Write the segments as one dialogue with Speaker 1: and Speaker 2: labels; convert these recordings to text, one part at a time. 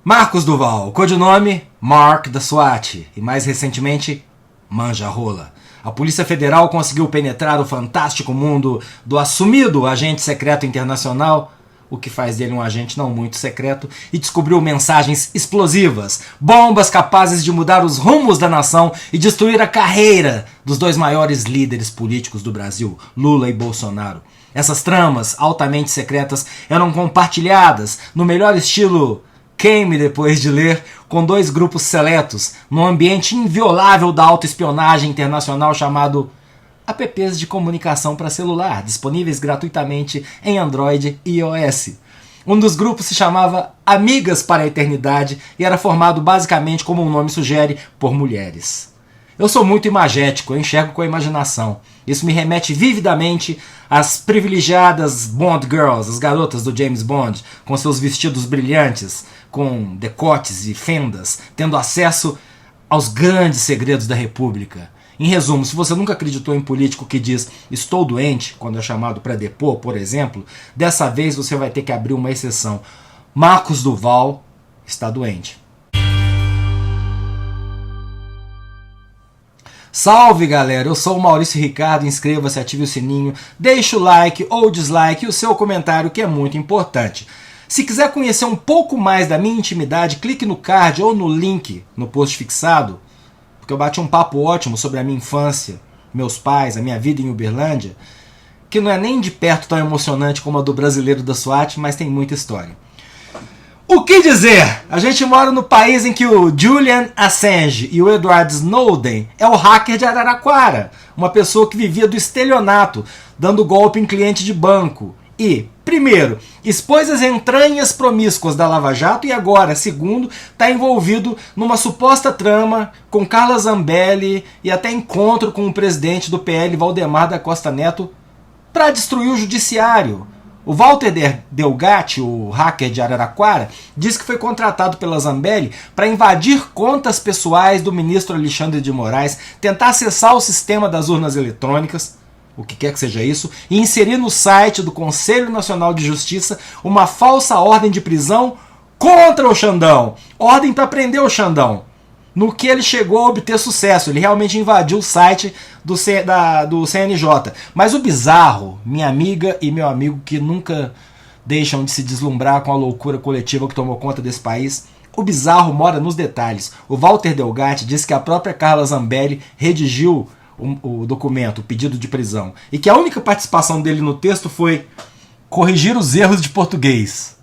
Speaker 1: Marcos Duval, codinome Mark da SWAT e mais recentemente Manja Rola. A Polícia Federal conseguiu penetrar o fantástico mundo do assumido agente secreto internacional, o que faz dele um agente não muito secreto, e descobriu mensagens explosivas, bombas capazes de mudar os rumos da nação e destruir a carreira dos dois maiores líderes políticos do Brasil, Lula e Bolsonaro. Essas tramas altamente secretas eram compartilhadas no melhor estilo queime depois de ler, com dois grupos seletos, num ambiente inviolável da autoespionagem internacional chamado apps de comunicação para celular, disponíveis gratuitamente em Android e iOS. Um dos grupos se chamava Amigas para a Eternidade e era formado basicamente, como o nome sugere, por mulheres. Eu sou muito imagético, eu enxergo com a imaginação. Isso me remete vividamente às privilegiadas Bond Girls, as garotas do James Bond, com seus vestidos brilhantes, com decotes e fendas, tendo acesso aos grandes segredos da República. Em resumo, se você nunca acreditou em político que diz estou doente, quando é chamado para depor, por exemplo, dessa vez você vai ter que abrir uma exceção. Marcos Duval está doente. Salve galera, eu sou o Maurício Ricardo, inscreva-se, ative o sininho, deixe o like ou dislike e o seu comentário que é muito importante. Se quiser conhecer um pouco mais da minha intimidade, clique no card ou no link no post fixado, porque eu bati um papo ótimo sobre a minha infância, meus pais, a minha vida em Uberlândia, que não é nem de perto tão emocionante como a do brasileiro da SWAT, mas tem muita história. O que dizer? A gente mora no país em que o Julian Assange e o Edward Snowden é o hacker de Araraquara, uma pessoa que vivia do estelionato, dando golpe em cliente de banco. E, primeiro, expôs as entranhas promíscuas da Lava Jato e agora, segundo, está envolvido numa suposta trama com Carla Zambelli e até encontro com o presidente do PL, Valdemar da Costa Neto, para destruir o judiciário. O Walter Delgatti, o hacker de Araraquara, diz que foi contratado pela Zambelli para invadir contas pessoais do ministro Alexandre de Moraes, tentar acessar o sistema das urnas eletrônicas, o que quer que seja isso, e inserir no site do Conselho Nacional de Justiça uma falsa ordem de prisão contra o Xandão. Ordem para prender o Xandão. No que ele chegou a obter sucesso, ele realmente invadiu o site do CNJ. Mas o bizarro, minha amiga e meu amigo que nunca deixam de se deslumbrar com a loucura coletiva que tomou conta desse país, o bizarro mora nos detalhes. O Walter Delgatti disse que a própria Carla Zambelli redigiu o documento, o pedido de prisão, e que a única participação dele no texto foi corrigir os erros de português.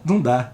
Speaker 1: Não dá.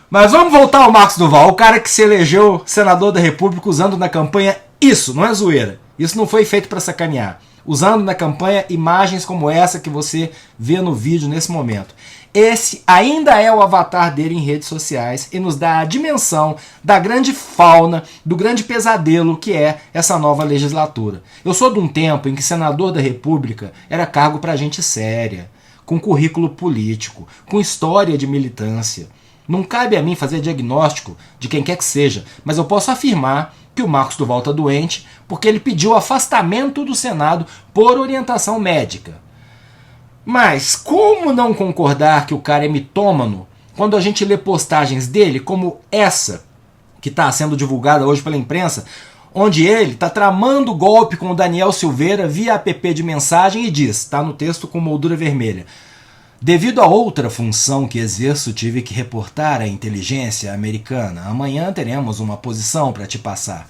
Speaker 1: Mas vamos voltar ao Marcos Duval, o cara que se elegeu senador da República usando na campanha isso, não é zoeira. Isso não foi feito para sacanear. Usando na campanha imagens como essa que você vê no vídeo nesse momento. Esse ainda é o avatar dele em redes sociais e nos dá a dimensão da grande fauna, do grande pesadelo que é essa nova legislatura. Eu sou de um tempo em que senador da República era cargo para gente séria, com currículo político, com história de militância. Não cabe a mim fazer diagnóstico de quem quer que seja, mas eu posso afirmar que o Marcos Duval está doente porque ele pediu o afastamento do Senado por orientação médica. Mas como não concordar que o cara é mitômano quando a gente lê postagens dele como essa que está sendo divulgada hoje pela imprensa, onde ele está tramando golpe com o Daniel Silveira via app de mensagem e diz, está no texto com moldura vermelha: devido a outra função que exerço, tive que reportar à inteligência americana. Amanhã teremos uma posição para te passar.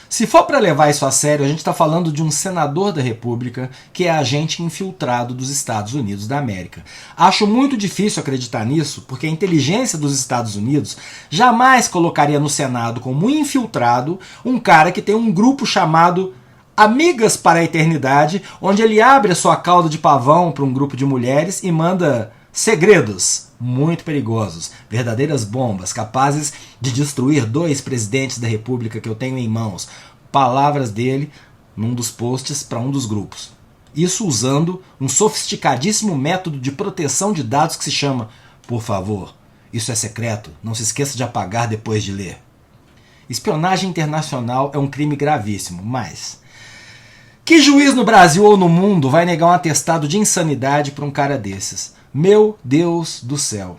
Speaker 1: Se for para levar isso a sério, a gente está falando de um senador da República que é agente infiltrado dos Estados Unidos da América. Acho muito difícil acreditar nisso, porque a inteligência dos Estados Unidos jamais colocaria no Senado como infiltrado um cara que tem um grupo chamado Amigas para a Eternidade, onde ele abre a sua cauda de pavão para um grupo de mulheres e manda segredos muito perigosos, verdadeiras bombas capazes de destruir dois presidentes da República que eu tenho em mãos. Palavras dele num dos posts para um dos grupos. Isso usando um sofisticadíssimo método de proteção de dados que se chama, por favor, isso é secreto, não se esqueça de apagar depois de ler. Espionagem internacional é um crime gravíssimo, mas que juiz no Brasil ou no mundo vai negar um atestado de insanidade para um cara desses? Meu Deus do céu.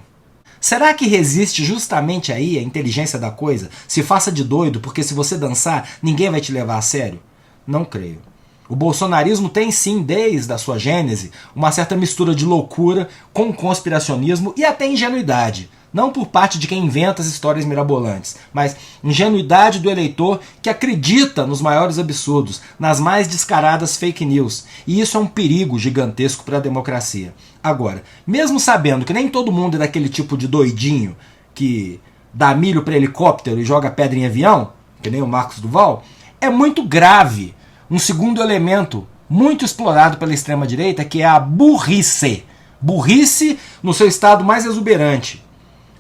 Speaker 1: Será que resiste justamente aí a inteligência da coisa? Se faça de doido, porque se você dançar, ninguém vai te levar a sério? Não creio. O bolsonarismo tem sim, desde a sua gênese, uma certa mistura de loucura com conspiracionismo e até ingenuidade. Não por parte de quem inventa as histórias mirabolantes, mas ingenuidade do eleitor que acredita nos maiores absurdos, nas mais descaradas fake news. E isso é um perigo gigantesco para a democracia. Agora, mesmo sabendo que nem todo mundo é daquele tipo de doidinho que dá milho para helicóptero e joga pedra em avião, que nem o Marcos Duval, é muito grave um segundo elemento muito explorado pela extrema-direita, que é a burrice. Burrice no seu estado mais exuberante.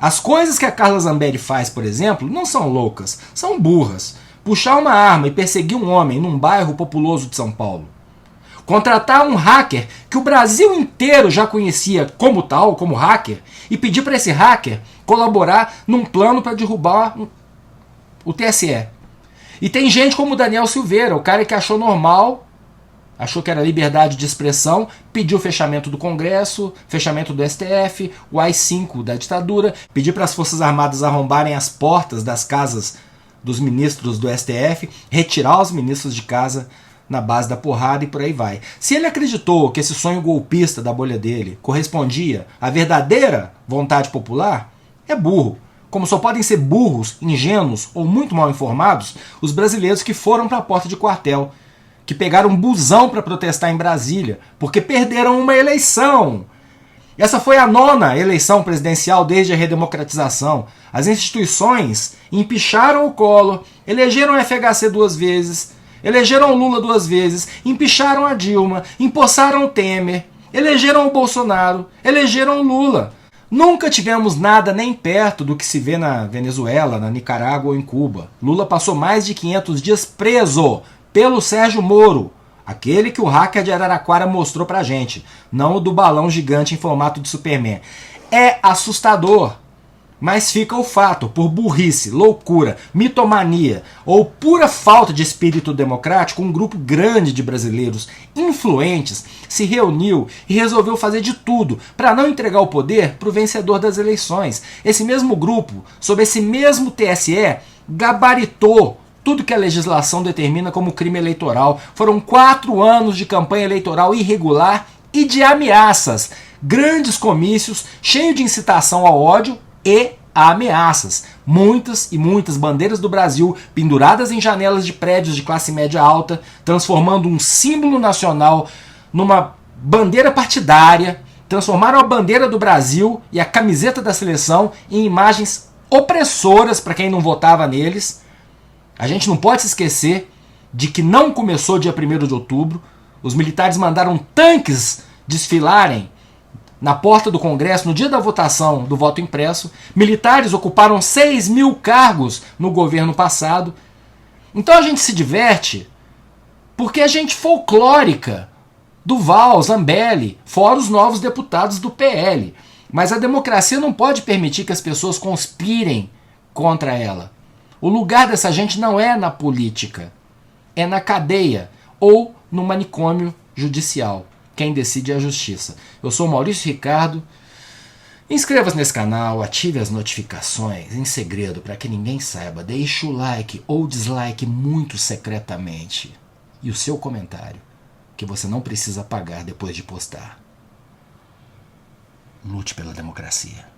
Speaker 1: As coisas que a Carla Zambelli faz, por exemplo, não são loucas, são burras. Puxar uma arma e perseguir um homem num bairro populoso de São Paulo. Contratar um hacker que o Brasil inteiro já conhecia como tal, como hacker, e pedir para esse hacker colaborar num plano para derrubar o TSE. E tem gente como o Daniel Silveira, o cara que achou normal, achou que era liberdade de expressão, pediu fechamento do Congresso, fechamento do STF, o AI-5 da ditadura, pediu para as Forças Armadas arrombarem as portas das casas dos ministros do STF, retirar os ministros de casa na base da porrada e por aí vai. Se ele acreditou que esse sonho golpista da bolha dele correspondia à verdadeira vontade popular, é burro. Como só podem ser burros, ingênuos ou muito mal informados os brasileiros que foram para a porta de quartel, que pegaram um busão para protestar em Brasília, porque perderam uma eleição. Essa foi a 9ª eleição presidencial desde a redemocratização. As instituições empicharam o Collor, elegeram o FHC 2 vezes, elegeram o Lula 2 vezes, empicharam a Dilma, empossaram o Temer, elegeram o Bolsonaro, elegeram o Lula. Nunca tivemos nada nem perto do que se vê na Venezuela, na Nicarágua ou em Cuba. Lula passou mais de 500 dias preso pelo Sérgio Moro, aquele que o hacker de Araraquara mostrou pra gente, não o do balão gigante em formato de Superman. É assustador, mas fica o fato, por burrice, loucura, mitomania ou pura falta de espírito democrático, um grupo grande de brasileiros influentes se reuniu e resolveu fazer de tudo para não entregar o poder para o vencedor das eleições. Esse mesmo grupo, sob esse mesmo TSE, gabaritou tudo que a legislação determina como crime eleitoral. Foram 4 anos de campanha eleitoral irregular e de ameaças. Grandes comícios, cheios de incitação ao ódio e ameaças. Muitas e muitas bandeiras do Brasil penduradas em janelas de prédios de classe média alta, transformando um símbolo nacional numa bandeira partidária, transformaram a bandeira do Brasil e a camiseta da seleção em imagens opressoras para quem não votava neles. A gente não pode se esquecer de que não começou dia 1º de outubro. Os militares mandaram tanques desfilarem na porta do Congresso no dia da votação do voto impresso. Militares ocuparam 6.000 cargos no governo passado. Então a gente se diverte porque a gente folclórica Duval, Zambelli, fora os novos deputados do PL. Mas a democracia não pode permitir que as pessoas conspirem contra ela. O lugar dessa gente não é na política, é na cadeia ou no manicômio judicial. Quem decide é a justiça. Eu sou Maurício Ricardo. Inscreva-se nesse canal, ative as notificações em segredo para que ninguém saiba. Deixe o like ou dislike muito secretamente. E o seu comentário, que você não precisa pagar depois de postar. Lute pela democracia.